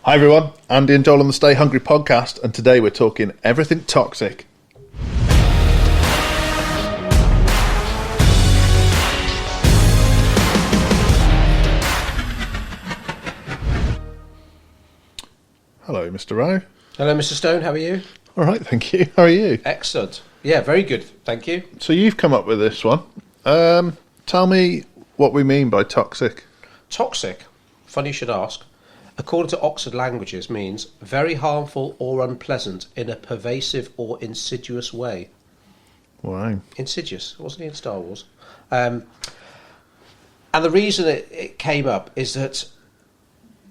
Hi everyone, Andy and Joel on the Stay Hungry podcast, and today we're talking everything toxic. Hello, Mr. Rowe. Hello, Mr. Stone. How are you? All right, thank you. How are you? Excellent. Yeah, very good. Thank you. So you've come up with this one. Tell me what we mean by toxic. Toxic, funny you should ask, according to Oxford Languages, means very harmful or unpleasant in a pervasive or insidious way. Wow. Insidious, wasn't he in Star Wars? And the reason it came up is that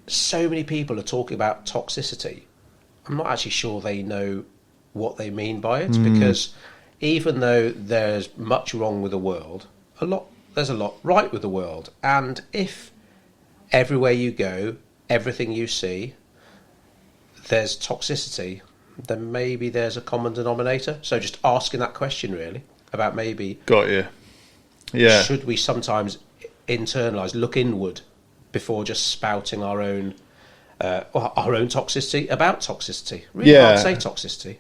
so many people are talking about toxicity. I'm not actually sure they know what they mean by it, because even though there's much wrong with the world, there's a lot right with the world. And if everywhere you go, everything you see, there's toxicity, then maybe there's a common denominator. So just asking that question, really, about maybe... Got you. Yeah. Should we sometimes internalise, look inward, before just spouting our own toxicity about toxicity? Really hard to say toxicity.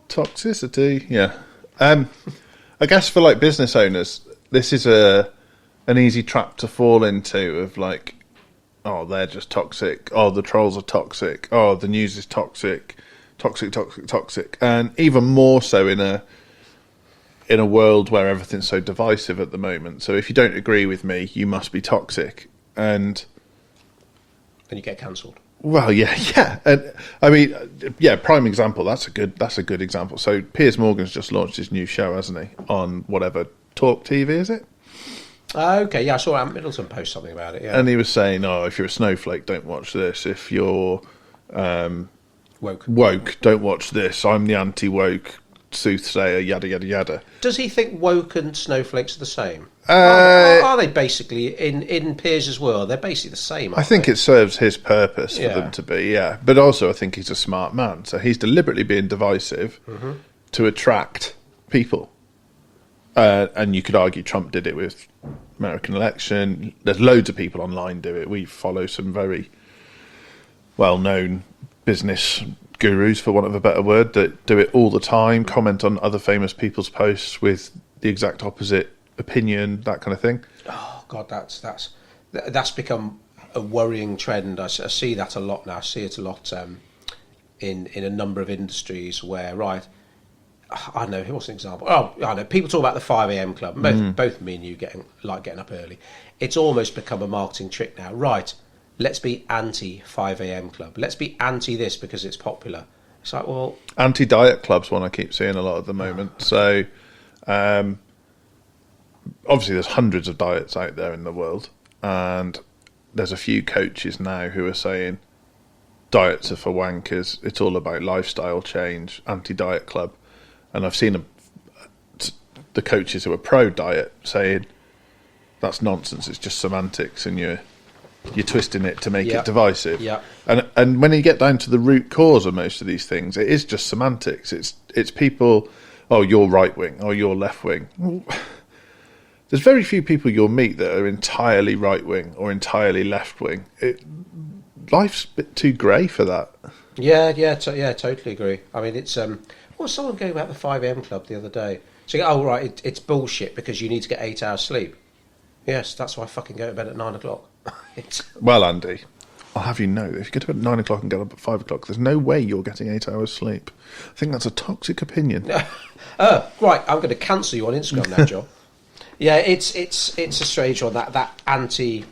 Toxicity, yeah. I guess for like business owners, this is an easy trap to fall into of like, oh, they're just toxic. Oh, the trolls are toxic. Oh, the news is toxic. Toxic. And even more so in a world where everything's so divisive at the moment. So if you don't agree with me, you must be toxic. And then you get cancelled. Well, yeah. And I mean, yeah, prime example. That's a good example. So Piers Morgan's just launched his new show, hasn't he? On whatever, Talk TV, is it? Okay, yeah, I saw Ant Middleton post something about it, yeah. And he was saying, oh, if you're a snowflake, don't watch this. If you're woke, don't watch this. I'm the anti-woke soothsayer, yada, yada, yada. Does he think woke and snowflakes are the same? Are they basically, in Piers' world, they're basically the same, I think it serves his purpose for them to be, yeah. But also I think he's a smart man. So he's deliberately being divisive to attract people. And you could argue Trump did it with American election. There's loads of people online do it. We follow some very well-known business gurus, for want of a better word, that do it all the time, comment on other famous people's posts with the exact opposite opinion, that kind of thing. Oh, God, that's become a worrying trend. I see that a lot now. I see it a lot in a number of industries where, right, I know, what's an example? Oh, I know, people talk about the 5 a.m. club. Both me and you getting up early. It's almost become a marketing trick now. Right, let's be anti 5 a.m. club. Let's be anti this because it's popular. It's like, well... Anti-diet club's one I keep seeing a lot at the moment. So, obviously there's hundreds of diets out there in the world. And there's a few coaches now who are saying diets are for wankers. It's all about lifestyle change, anti-diet club. And I've seen the coaches who are pro-diet saying that's nonsense, it's just semantics and you're twisting it to make it divisive. Yeah. And when you get down to the root cause of most of these things, it is just semantics. It's people, oh, you're right-wing, oh, you're left-wing. Well, there's very few people you'll meet that are entirely right-wing or entirely left-wing. Life's a bit too grey for that. Yeah, totally agree. I mean, it's... Well, someone going about the 5 a.m. club the other day. So, oh, right, it's bullshit because you need to get 8 hours sleep. Yes, that's why I fucking go to bed at 9 o'clock. Well, Andy, I'll have you know, if you go to bed at 9 o'clock and get up at 5 o'clock, there's no way you're getting 8 hours sleep. I think that's a toxic opinion. Right, I'm going to cancel you on Instagram now, Joel. Yeah, it's a strange one, that anti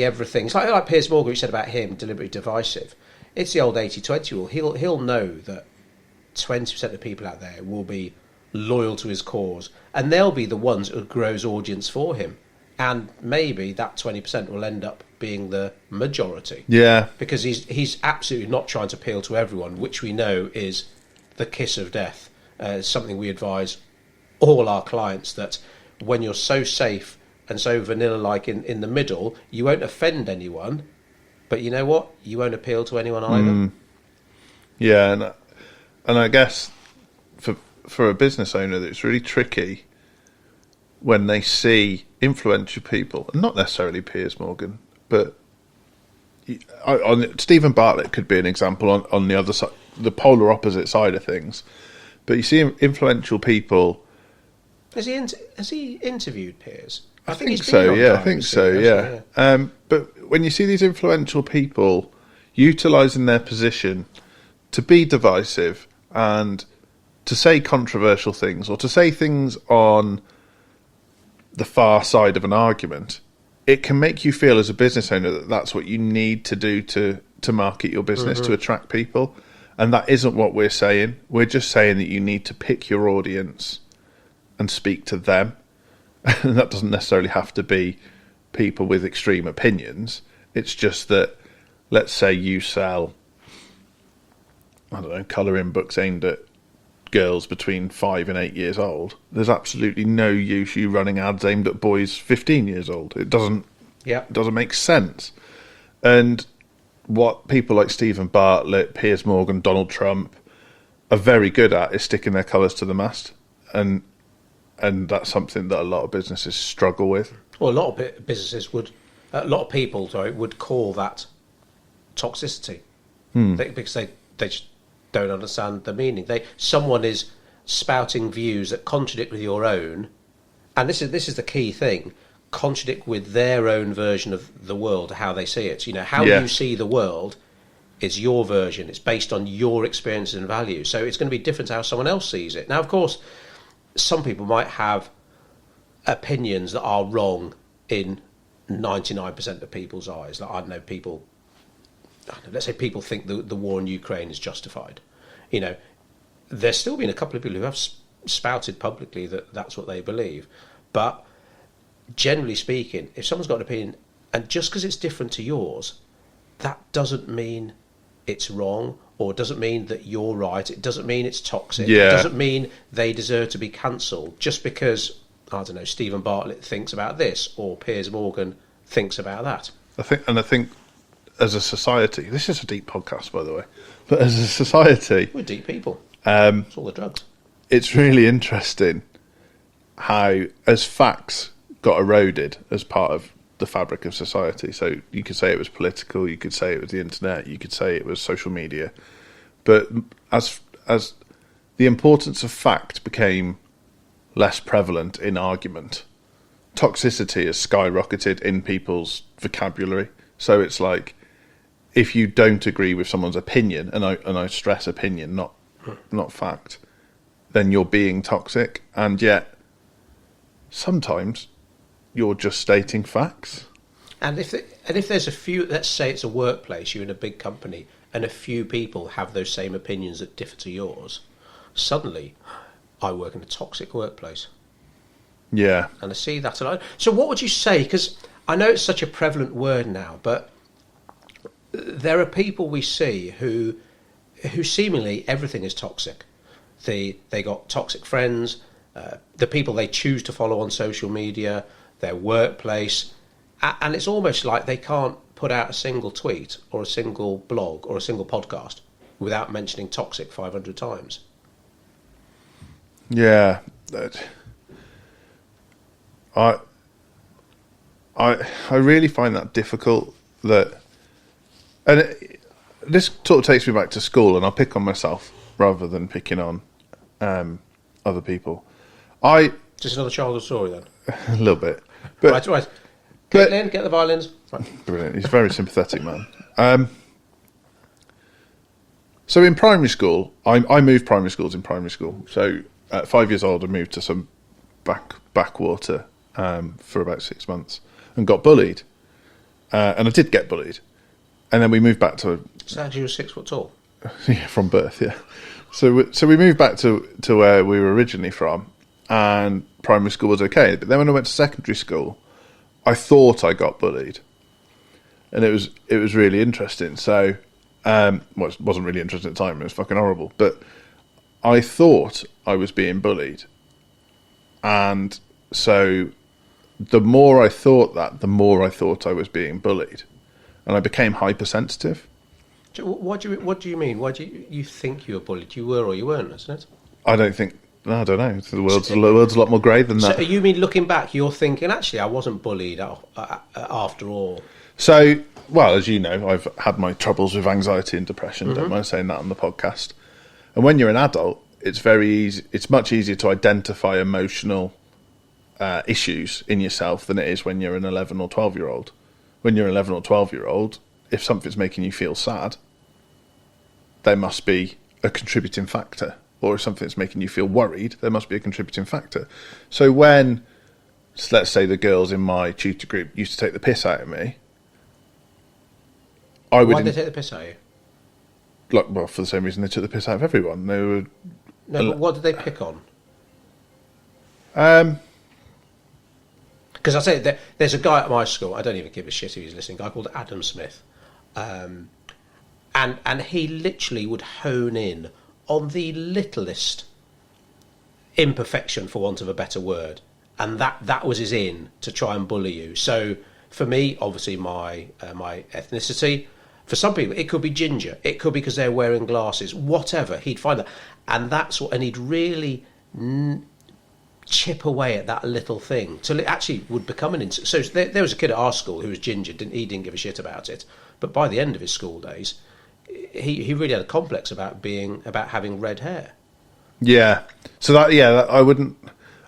everything. It's like Piers Morgan, who said about him, deliberately divisive. It's the old 80-20 rule. He'll know that 20% of people out there will be loyal to his cause, and they'll be the ones who grows audience for him. And maybe that 20% will end up being the majority. Yeah. Because he's absolutely not trying to appeal to everyone, which we know is the kiss of death. Something we advise all our clients, that when you're so safe and so vanilla-like in the middle, you won't offend anyone, but you know what? You won't appeal to anyone either. Yeah, and I guess for a business owner, it's really tricky when they see influential people, and not necessarily Piers Morgan, but Stephen Bartlett could be an example on the other side, the polar opposite side of things. But you see influential people. Has he interviewed peers? I think so. Yeah, I think so. Yeah. But when you see these influential people utilising their position to be divisive and to say controversial things, or to say things on the far side of an argument, it can make you feel as a business owner that that's what you need to do to market your business, to attract people. And that isn't what we're saying. We're just saying that you need to pick your audience and speak to them. And that doesn't necessarily have to be people with extreme opinions. It's just that, let's say you sell, I don't know, colouring books aimed at girls between 5 and 8 years old. There's absolutely no use you running ads aimed at boys 15 years old. It doesn't make sense. And what people like Stephen Bartlett, Piers Morgan, Donald Trump are very good at is sticking their colours to the mast. And that's something that a lot of businesses struggle with. Well, a lot of people would call that toxicity because they just don't understand the meaning. Someone is spouting views that contradict with your own, and this is the key thing: contradict with their own version of the world, how they see it. How you see the world is your version. It's based on your experiences and values. So it's going to be different to how someone else sees it. Now, of course, some people might have opinions that are wrong in 99% of people's eyes. Like, I don't know, let's say people think the war in Ukraine is justified. There's still been a couple of people who have spouted publicly that that's what they believe. But generally speaking, if someone's got an opinion, and just because it's different to yours, that doesn't mean it's wrong, or it doesn't mean that you're right. It doesn't mean it's toxic. It doesn't mean they deserve to be cancelled just because, I don't know, Stephen Bartlett thinks about this or Piers Morgan thinks about that. I think as a society, this is a deep podcast, by the way, but as a society, we're deep people. It's all the drugs. It's really interesting how, as facts got eroded as part of the fabric of society. So you could say it was political, you could say it was the internet, you could say it was social media, but as the importance of fact became less prevalent in argument, toxicity has skyrocketed in people's vocabulary. So it's like, if you don't agree with someone's opinion, and I stress opinion, not fact, then you're being toxic. And yet sometimes you're just stating facts. And if there's a few, let's say it's a workplace, you're in a big company, and a few people have those same opinions that differ to yours, suddenly I work in a toxic workplace. Yeah. And I see that a lot. So what would you say? Because I know it's such a prevalent word now, but there are people we see who seemingly everything is toxic. They got toxic friends, the people they choose to follow on social media, their workplace, and it's almost like they can't put out a single tweet or a single blog or a single podcast without mentioning toxic 500 times. Yeah. I really find that difficult. This sort of takes me back to school, and I'll pick on myself rather than picking on other people. Just another childhood story then? A little bit. But, right. Get the violins. Right. Brilliant. He's a very sympathetic man. So in primary school, I moved primary schools in primary school. So at 5 years old, I moved to some backwater for about 6 months and got bullied. And I did get bullied. And then we moved back to... So you were 6 foot tall? Yeah, from birth, yeah. So we moved back to where we were originally from, and primary school was okay. But then when I went to secondary school, I thought I got bullied. And it was really interesting. So, it wasn't really interesting at the time. It was fucking horrible. But I thought I was being bullied. And so the more I thought that, the more I thought I was being bullied. And I became hypersensitive. What do you mean? Why do you think you were bullied? You were or you weren't, isn't it? I don't know. The world's a lot more grey than that. So you mean looking back, you're thinking, actually, I wasn't bullied after all? So well, as you know, I've had my troubles with anxiety and depression. Don't mind saying that on the podcast. And when you're an adult, it's very easy. It's much easier to identify emotional issues in yourself than it is when you're an 11 or 12-year-old. When you're an 11 or 12-year-old, if something's making you feel sad, there must be a contributing factor. Or if something's making you feel worried, there must be a contributing factor. So when, let's say, the girls in my tutor group used to take the piss out of me, Why did they take the piss out of you? Well, for the same reason they took the piss out of everyone. They were... No, but what did they pick on? Because I say there's a guy at my school, I don't even give a shit if he's listening, a guy called Adam Smith. And he literally would hone in on the littlest imperfection, for want of a better word, and that was his in to try and bully you. So for me, obviously my ethnicity. For some people, it could be ginger. It could be because they're wearing glasses. Whatever, he'd find that, and and he'd really chip away at that little thing till it actually would become an insult. So there was a kid at our school who was ginger. He didn't give a shit about it, but by the end of his school days, he really had a complex about having red hair. Yeah. So I wouldn't.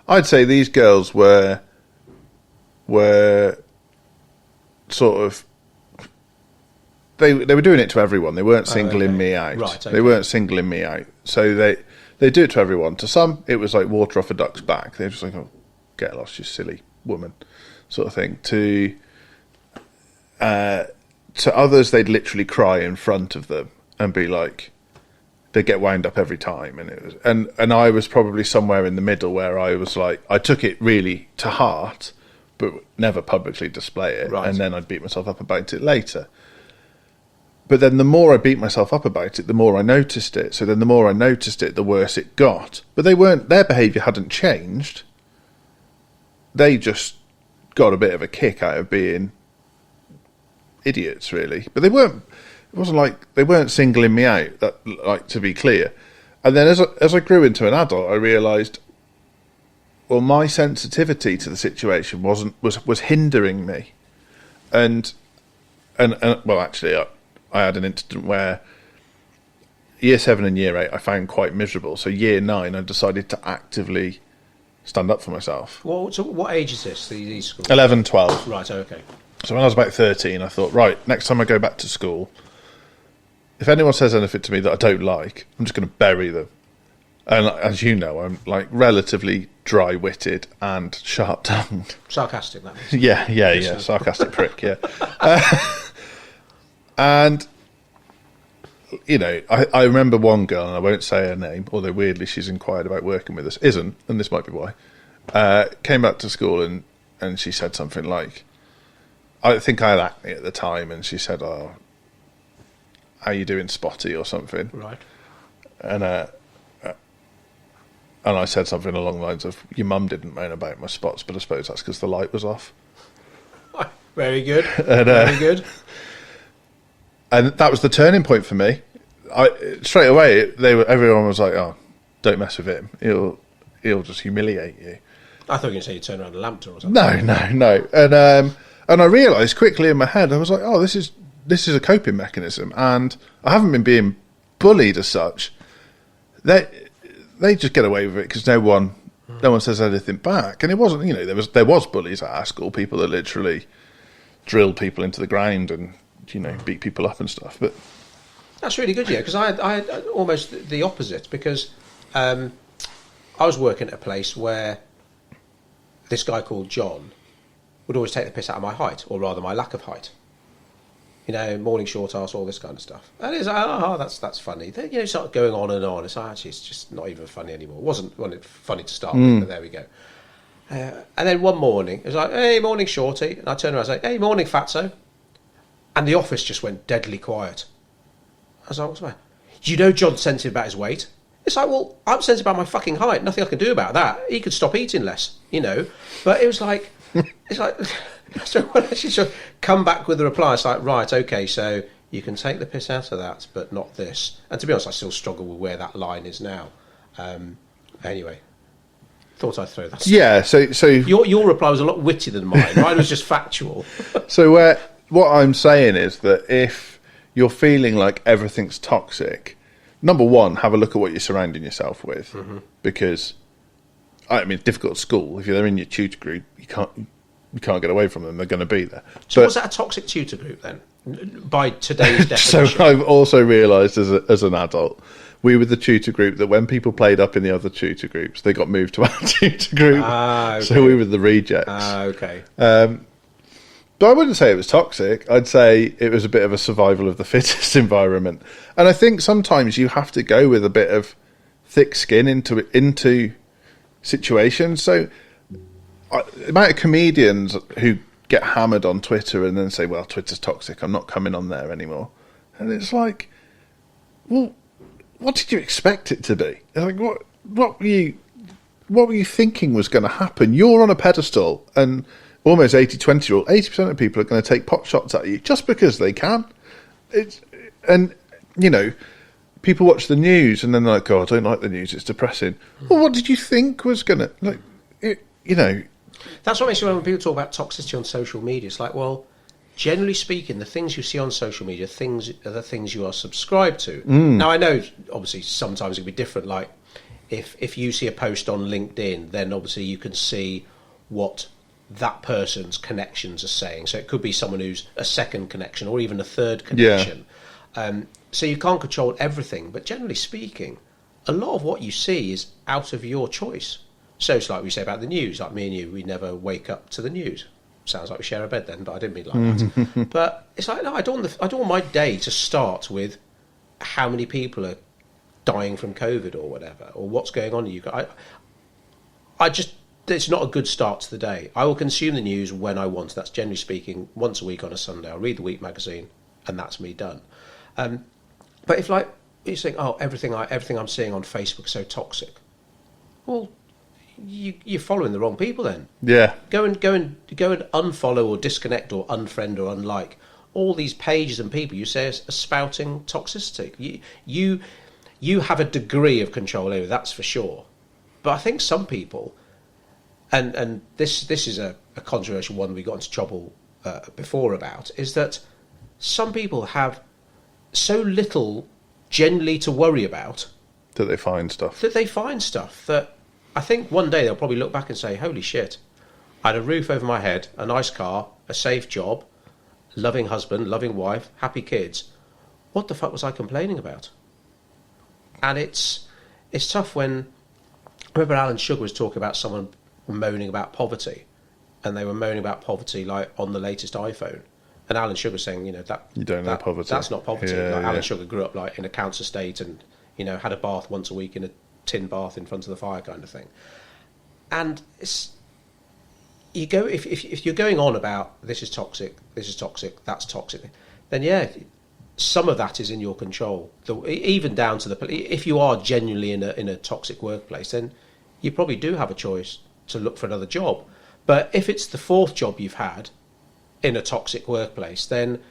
I'd say these girls were sort of. They were doing it to everyone. They weren't singling me out. Right. Okay. They weren't singling me out. So they do it to everyone. To some, it was like water off a duck's back. They're just like, "Oh, get lost, you silly woman," sort of thing. To others, they'd literally cry in front of them and be like, they get wound up every time. And it was, and I was probably somewhere in the middle where I was like, I took it really to heart, but never publicly display it. Right. And then I'd beat myself up about it later. But then the more I beat myself up about it, the more I noticed it. So then the more I noticed it, the worse it got. But their behaviour hadn't changed. They just got a bit of a kick out of being idiots, really. But it wasn't like they weren't singling me out, to be clear. And then as I grew into an adult, I realised, well, my sensitivity to the situation was hindering me. And well, actually, I had an incident where year 7 and year 8 I found quite miserable. So year 9 I decided to actively stand up for myself. Well, so what age is this, these schools? 11, 12. Right, okay. So when I was about 13, I thought, right, next time I go back to school, if anyone says anything to me that I don't like, I'm just going to bury them. And as you know, I'm like relatively dry-witted and sharp-tongued. Sarcastic, that is. Yeah. Sarcastic prick, yeah. And, you know, I remember one girl, and I won't say her name, although weirdly she's inquired about working with us, and this might be why, came back to school and she said something like, I think I had acne at the time, and she said, "Oh, how you doing, Spotty?" or something. Right. And I said something along the lines of, "Your mum didn't moan about my spots, but I suppose that's because the light was off." Very good. Very good. And that was the turning point for me. Straight away, everyone was like, "Oh, don't mess with him. He'll just humiliate you." I thought you were going to say you turn around and lamped her or something. No. And I realised quickly in my head, I was like, "Oh, this is a coping mechanism," and I haven't been being bullied as such. They just get away with it because no one says anything back. And it wasn't, you know, there was bullies at our school, people that literally drilled people into the ground and, you know, beat people up and stuff. But that's really good, yeah, because I had almost the opposite, because I was working at a place where this guy called John would always take the piss out of my height, or rather my lack of height. You know, morning short arse, all this kind of stuff. And it's like, oh, that's funny. Then, you know, start going on and on. It's like, actually, it's just not even funny anymore. It wasn't funny to start with, but there we go. And then one morning, it was like, "Hey, morning, shorty." And I turned around and I was like, "Hey, morning, fatso." And the office just went deadly quiet. I was like, "What's the matter?" "You know John's sensitive about his weight." It's like, well, I'm sensitive about my fucking height. Nothing I can do about that. He could stop eating less, you know. But it was like, it's like, so when I should come back with a reply, it's like, right, okay, so you can take the piss out of that, but not this. And to be honest, I still struggle with where that line is now. Anyway, thought I'd throw that. Yeah, so your reply was a lot wittier than mine. Mine was just factual. So what I'm saying is that if you're feeling like everything's toxic, number one, have a look at what you're surrounding yourself with, because I mean, it's difficult at school. If you're in your tutor group, you can't get away from them. They're going to be there. So was that a toxic tutor group then, by today's definition? So I've also realised as an adult, we were the tutor group that when people played up in the other tutor groups, they got moved to our tutor group. Okay. So we were the rejects. Okay. But I wouldn't say it was toxic. I'd say it was a bit of a survival of the fittest environment. And I think sometimes you have to go with a bit of thick skin into situations. So the amount of comedians who get hammered on Twitter and then say, well, Twitter's toxic, I'm not coming on there anymore. And it's like, well, what did you expect it to be? Like, what were you thinking was going to happen? You're on a pedestal, and almost 80-20 rule, 80% of people are going to take pot shots at you just because they can. And people watch the news and then they're like, oh, I don't like the news, it's depressing. Well, what did you think was going to, That's what makes me when people talk about toxicity on social media. It's like, well, generally speaking, the things you see on social media are the things you are subscribed to. Now, I know, obviously, sometimes it can be different. Like, if you see a post on LinkedIn, then obviously you can see what that person's connections are saying. So it could be someone who's a second connection or even a third connection. Yeah. So you can't control everything. But generally speaking, a lot of what you see is out of your choice. So it's like we say about the news, like me and you, we never wake up to the news. Sounds like we share a bed then, but I didn't mean like that. But it's like, no, I don't want my day to start with how many people are dying from COVID or whatever, or what's going on in you. It's not a good start to the day. I will consume the news when I want. That's generally speaking once a week on a Sunday. I'll read the Week magazine, and that's me done. But if like you think, oh, everything I'm seeing on Facebook is so toxic, well, you're following the wrong people then. Yeah. Go and unfollow or disconnect or unfriend or unlike all these pages and people you say are spouting toxicity. You have a degree of control over, that's for sure. But I think some people, and this is a controversial one we got into trouble before about, is that some people have so little generally to worry about that they find stuff that I think one day they'll probably look back and say, holy shit, I had a roof over my head, a nice car, a safe job, loving husband, loving wife, happy kids. What the fuck was I complaining about? And it's tough when, I remember Alan Sugar was talking about someone moaning about poverty, and they were moaning about poverty like on the latest iPhone. And Alan Sugar was saying, that you don't know poverty. That's not poverty. Alan Sugar grew up like in a council estate and, had a bath once a week in a tin bath in front of the fire kind of thing. And if you're going on about this is toxic, that's toxic, then yeah, some of that is in your control. Even down to if you are genuinely in a toxic workplace, then you probably do have a choice to look for another job. But if it's the fourth job you've had in a toxic workplace, then,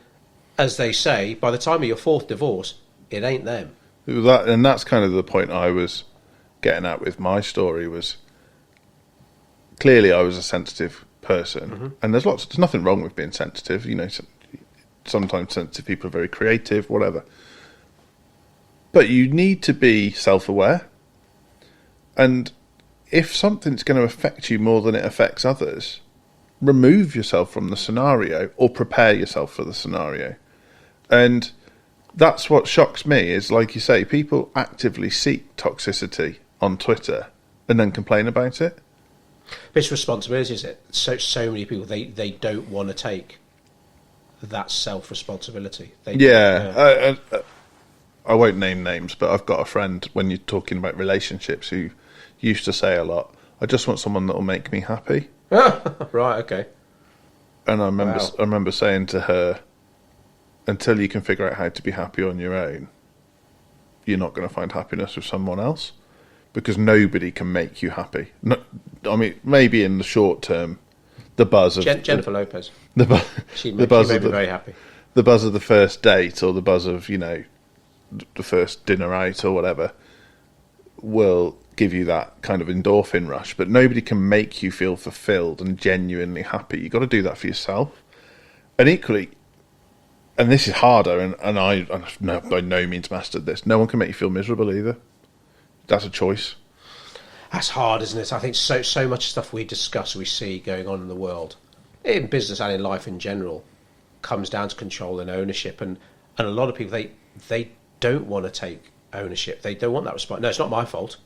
as they say, by the time of your fourth divorce, it ain't them. And that's kind of the point I was getting at with my story. Was clearly I was a sensitive person, and there's nothing wrong with being sensitive. Sometimes sensitive people are very creative, whatever. But you need to be self-aware, and if something's going to affect you more than it affects others, remove yourself from the scenario or prepare yourself for the scenario. And that's what shocks me is, like you say, people actively seek toxicity on Twitter and then complain about it. But it's responsibility, is it? So many people, they don't want to take that self-responsibility. I won't name names, but I've got a friend, when you're talking about relationships, who used to say a lot, I just want someone that will make me happy. Right, okay. And I remember saying to her, until you can figure out how to be happy on your own, you're not going to find happiness with someone else, because nobody can make you happy. No, I mean, maybe in the short term, the buzz of Jennifer Lopez. She made me very happy. The buzz of the first date, or the buzz of the first dinner out or whatever, will give you that kind of endorphin rush. But nobody can make you feel fulfilled and genuinely happy. You've got to do that for yourself. And equally, and this is harder, and I've by no means mastered this. No one can make you feel miserable either. That's a choice. That's hard, isn't it? I think so much stuff we discuss, we see going on in the world, in business and in life in general, comes down to control and ownership. And a lot of people, they don't want to take ownership. They don't want that response. No, it's not my fault.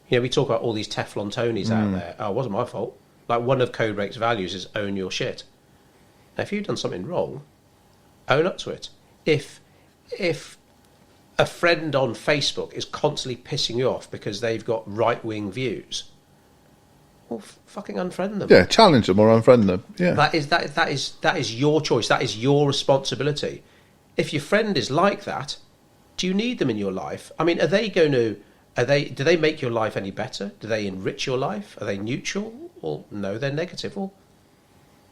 You know, we talk about all these Teflon Tonys out there. Oh, it wasn't my fault. Like, one of Codebreak's values is own your shit. Now, if you've done something wrong, own up to it. If a friend on Facebook is constantly pissing you off because they've got right-wing views, well, fucking unfriend them. Yeah, challenge them or unfriend them. Yeah, that is your choice. That is your responsibility. If your friend is like that, do you need them in your life? I mean, do they make your life any better? Do they enrich your life? Are they neutral? Well, no, they're negative. Well,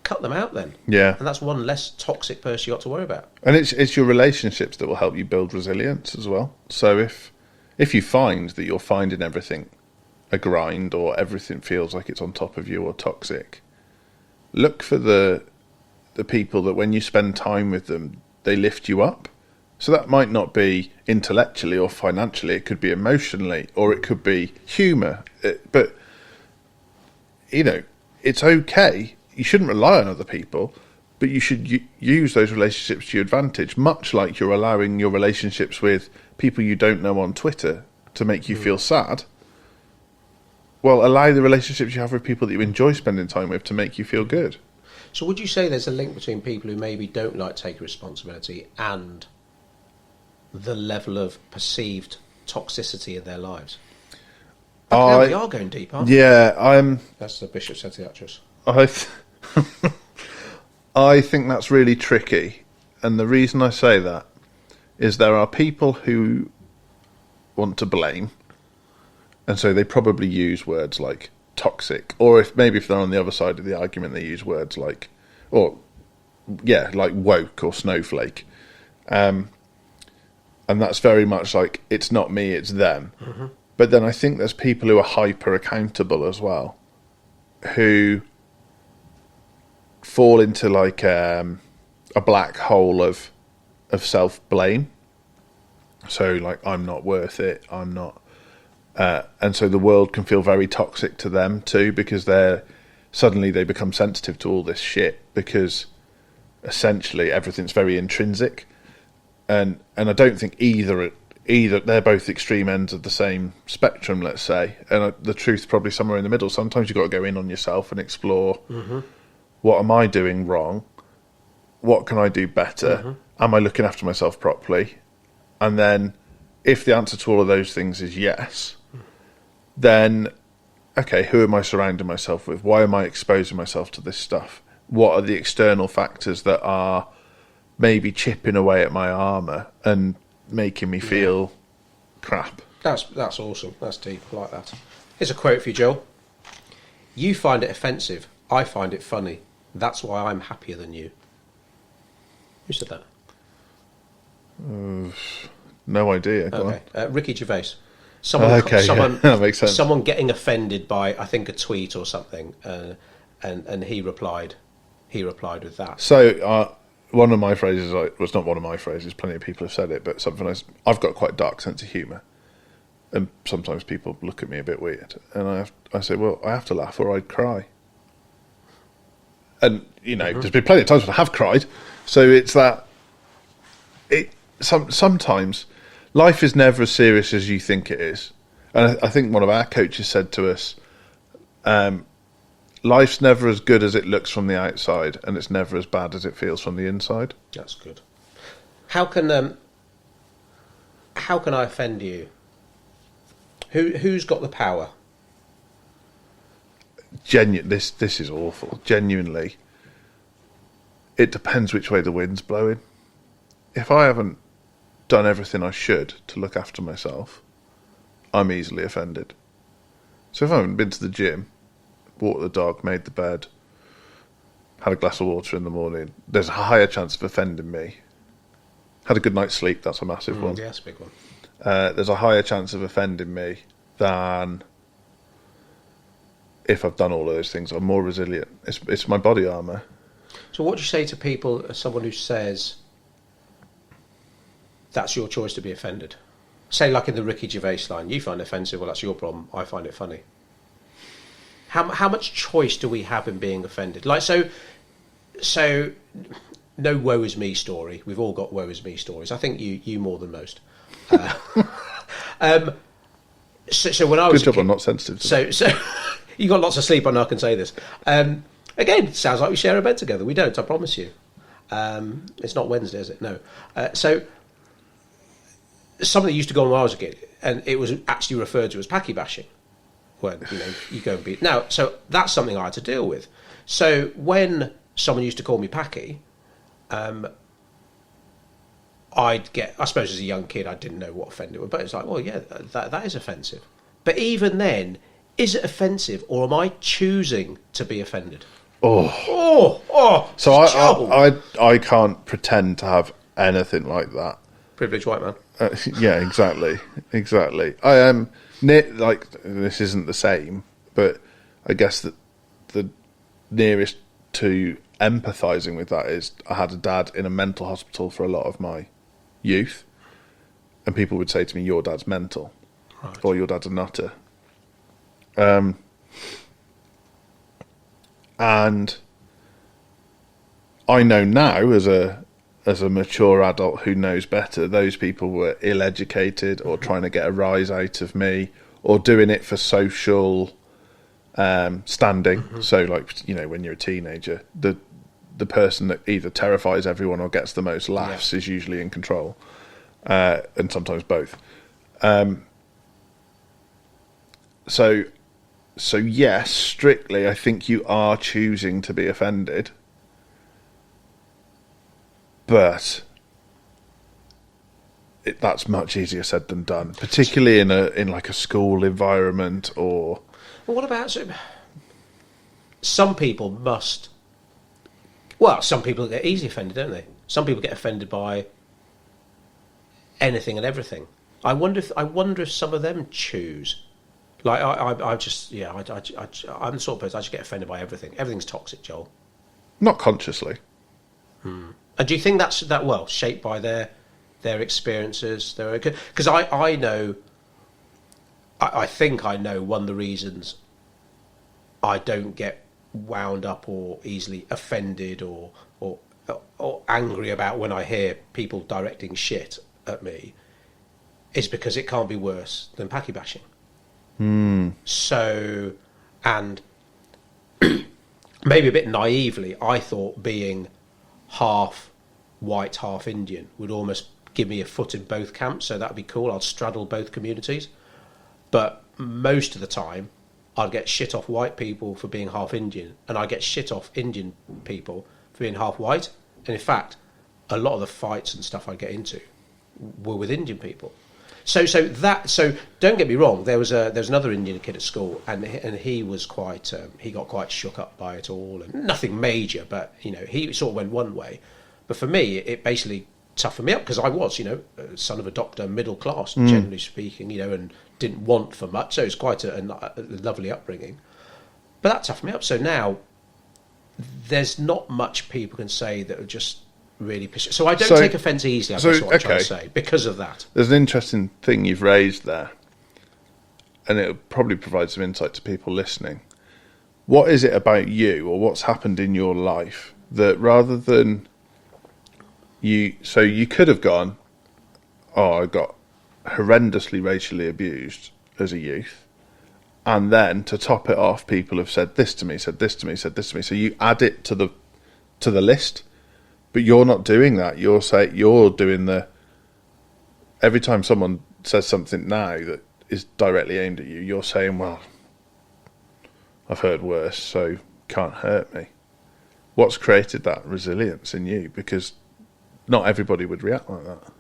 cut them out then. Yeah. And that's one less toxic person you got to worry about. And it's your relationships that will help you build resilience as well. So if you find that you're finding everything a grind, or everything feels like it's on top of you or toxic, look for the people that when you spend time with them, they lift you up. So that might not be intellectually or financially, it could be emotionally, or it could be humour. But, you know, it's okay. You shouldn't rely on other people, but you should use those relationships to your advantage, much like you're allowing your relationships with people you don't know on Twitter to make you feel sad. Well, allow the relationships you have with people that you enjoy spending time with to make you feel good. So would you say there's a link between people who maybe don't like taking responsibility and the level of perceived toxicity in their lives? We are going deep, aren't we? Yeah, That's the bishop said to the actress. I think that's really tricky, and the reason I say that is there are people who want to blame, and so they probably use words like toxic, or if they're on the other side of the argument, they use words like woke or snowflake, and that's very much like, it's not me, it's them. Mm-hmm. But then I think there's people who are hyper accountable as well, who fall into like a black hole of self-blame. So like, I'm not worth it, I'm not, and so the world can feel very toxic to them too, because they become sensitive to all this shit, because essentially everything's very intrinsic, and I don't think either they're both extreme ends of the same spectrum, let's say, and the truth's probably somewhere in the middle. Sometimes you've got to go in on yourself and explore, what am I doing wrong? What can I do better? Am I looking after myself properly? And then if the answer to all of those things is yes, then, okay, who am I surrounding myself with? Why am I exposing myself to this stuff? What are the external factors that are maybe chipping away at my armour and making me feel crap? That's awesome. That's deep. I like that. Here's a quote for you, Joel. You find it offensive. I find it funny. That's why I'm happier than you. Who said that? No idea. Okay. Ricky Gervais. That makes sense. Someone getting offended by, I think, a tweet or something, and he replied with that. So one of my phrases, it's not one of my phrases, plenty of people have said it, but something I've got quite a dark sense of humour, and sometimes people look at me a bit weird, and I say, well, I have to laugh or I'd cry. And, you know, there's been plenty of times when I have cried, so it's that, sometimes life is never as serious as you think it is. And I think one of our coaches said to us, life's never as good as it looks from the outside, and it's never as bad as it feels from the inside. That's good. How can I offend you? Who's got the power? This is awful. Genuinely, it depends which way the wind's blowing. If I haven't done everything I should to look after myself, I'm easily offended. So if I haven't been to the gym, walked the dog, made the bed, had a glass of water in the morning, there's a higher chance of offending me. Had a good night's sleep, that's a massive one. Yeah, that's a big one. There's a higher chance of offending me than if I've done all of those things. I'm more resilient. It's my body armour. So what do you say to people, someone who says, that's your choice to be offended. Say, like in the Ricky Gervais line, you find it offensive, well, that's your problem, I find it funny. How much choice do we have in being offended? Like, so no woe is me story. We've all got woe is me stories. I think you more than most. So when I was good job, I'm not sensitive to that. So you got lots of sleep, I know I can say this. Again, sounds like we share a bed together. We don't, I promise you. It's not Wednesday, is it? No. So something that used to go on when I was a kid, and it was actually referred to as packy bashing. When you go and beat. Now, so that's something I had to deal with. So when someone used to call me packy, I'd get. I suppose as a young kid, I didn't know what offended was, but it's like, well, yeah, that is offensive. But even then, is it offensive, or am I choosing to be offended? So I can't pretend to have anything like that. Privileged white man. Yeah, exactly. I am like, this isn't the same, but I guess that the nearest to empathising with that is I had a dad in a mental hospital for a lot of my youth, and people would say to me, "Your dad's mental," right, or "Your dad's a nutter." And I know now, as a mature adult who knows better, those people were ill-educated or trying to get a rise out of me or doing it for social standing. Mm-hmm. So, like, when you're a teenager, the person that either terrifies everyone or gets the most laughs is usually in control, and sometimes both. So yes, strictly, I think you are choosing to be offended, but that's much easier said than done, particularly in like a school environment or. Well, what about some people must? Well, some people get easily offended, don't they? Some people get offended by anything and everything. I wonder if some of them choose. Like I'm the sort of person, I just get offended by everything. Everything's toxic, Joel. Not consciously. And do you think that's shaped by their experiences? Because I know. I think I know one of the reasons I don't get wound up or easily offended or angry about when I hear people directing shit at me is because it can't be worse than packy bashing. So, and maybe a bit naively, I thought being half white, half Indian would almost give me a foot in both camps, so that'd be cool. I'd straddle both communities. But most of the time, I'd get shit off white people for being half Indian, and I get shit off Indian people for being half white. And in fact, a lot of the fights and stuff I get into were with Indian people. So don't get me wrong. There was another Indian kid at school, and he was quite he got quite shook up by it all, and nothing major, but he sort of went one way. But for me, it basically toughened me up because I was son of a doctor, middle class, generally speaking, and didn't want for much. So it was quite a lovely upbringing. But that toughened me up. So now there's not much people can say that are just really pissed. So I don't take offence easily, I guess what I'm trying to say, because of that. There's an interesting thing you've raised there, and it'll probably provide some insight to people listening. What is it about you, or what's happened in your life, that rather than you could have gone, I got horrendously racially abused as a youth, and then to top it off, people have said this to me, said this to me, said this to me. So you add it to the list. But you're not doing that. You're doing every time someone says something now that is directly aimed at you, you're saying, well, I've heard worse, so can't hurt me. What's created that resilience in you? Because not everybody would react like that.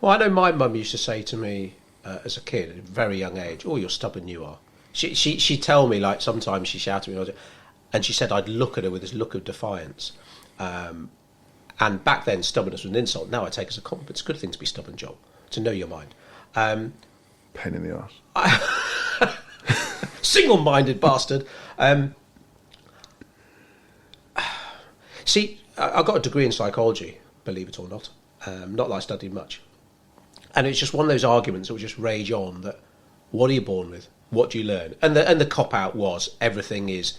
Well, I know my mum used to say to me as a kid, at a very young age, "Oh, you're stubborn, you are." She'd tell me, like, sometimes she shouted at me, and she said I'd look at her with this look of defiance. And back then, stubbornness was an insult. Now I take it as a compliment. It's a good thing to be stubborn, Joel, to know your mind. Pain in the arse. Single-minded bastard. See, I got a degree in psychology, believe it or not. Not that I studied much. And it's just one of those arguments that will just rage on, that what are you born with? What do you learn? And the cop-out was everything is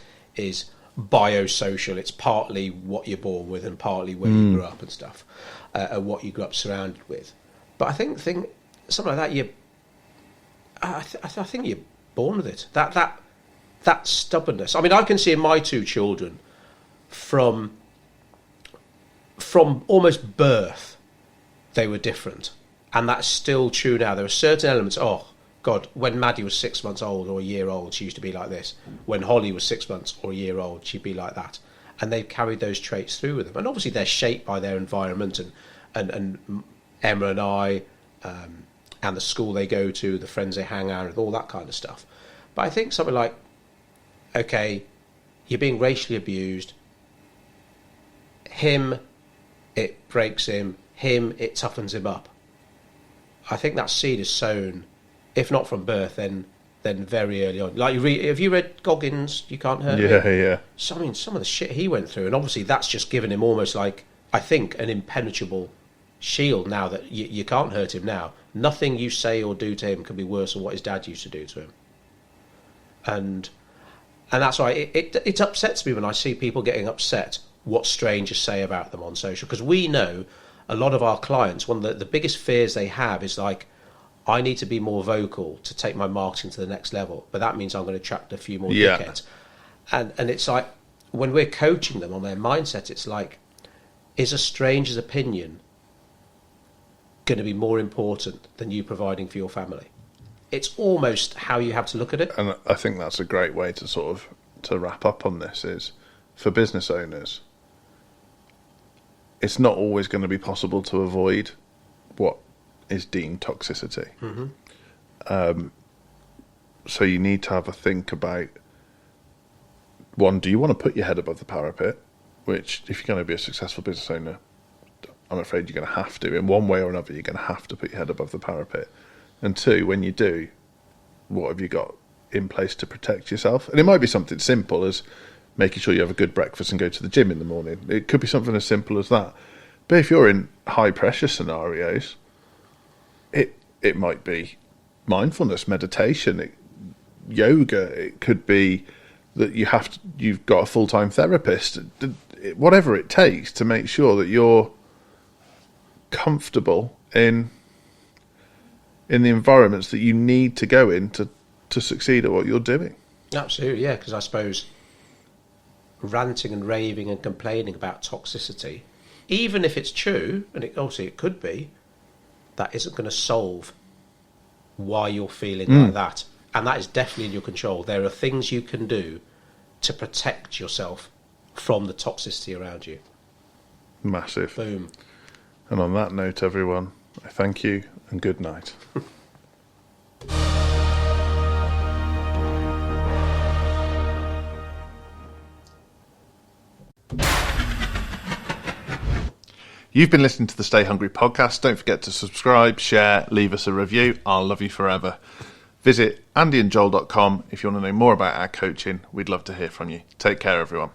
biosocial. It's partly what you're born with and partly where you grew up and stuff, and what you grew up surrounded with. But I think something like that, I think you're born with it. That stubbornness. I mean, I can see in my two children from almost birth, they were different. And that's still true now. There are certain elements. Oh, God, when Maddie was 6 months old or a year old, she used to be like this. When Holly was 6 months or a year old, she'd be like that. And they've carried those traits through with them. And obviously they're shaped by their environment and Emma and I, and the school they go to, the friends they hang out with, all that kind of stuff. But I think something like, okay, you're being racially abused. Him, it breaks him. Him, it toughens him up. I think that seed is sown, if not from birth, then very early on. Like have you read Goggins? You Can't Hurt Me? Yeah. So, I mean, some of the shit he went through, and obviously that's just given him almost like, I think, an impenetrable shield now that you can't hurt him now. Nothing you say or do to him can be worse than what his dad used to do to him. And that's why it upsets me when I see people getting upset what strangers say about them on social, because we know a lot of our clients, one of the biggest fears they have is like, I need to be more vocal to take my marketing to the next level, but that means I'm going to attract a few more dickheads. And it's like, when we're coaching them on their mindset, it's like, is a stranger's opinion going to be more important than you providing for your family? It's almost how you have to look at it. And I think that's a great way to wrap up on this, is for business owners, it's not always going to be possible to avoid what is deemed toxicity. So you need to have a think about, one, do you want to put your head above the parapet? Which, if you're going to be a successful business owner, I'm afraid you're going to have to. In one way or another, you're going to have to put your head above the parapet. And two, when you do, what have you got in place to protect yourself? And it might be something simple as making sure you have a good breakfast and go to the gym in the morning. It could be something as simple as that. But if you're in high pressure scenarios, it might be mindfulness, meditation, yoga. It could be that you've got a full-time therapist, whatever it takes to make sure that you're comfortable in the environments that you need to go in to succeed at what you're doing. Absolutely, yeah, because I suppose ranting and raving and complaining about toxicity, even if it's true, and obviously it could be, that isn't going to solve why you're feeling like that. And that is definitely in your control. There are things you can do to protect yourself from the toxicity around you. Massive. Boom. And on that note, everyone, I thank you and good night. You've been listening to the Stay Hungry podcast. Don't forget to subscribe, share, leave us a review. I'll love you forever. Visit andyandjoel.com if you want to know more about our coaching. We'd love to hear from you. Take care, everyone.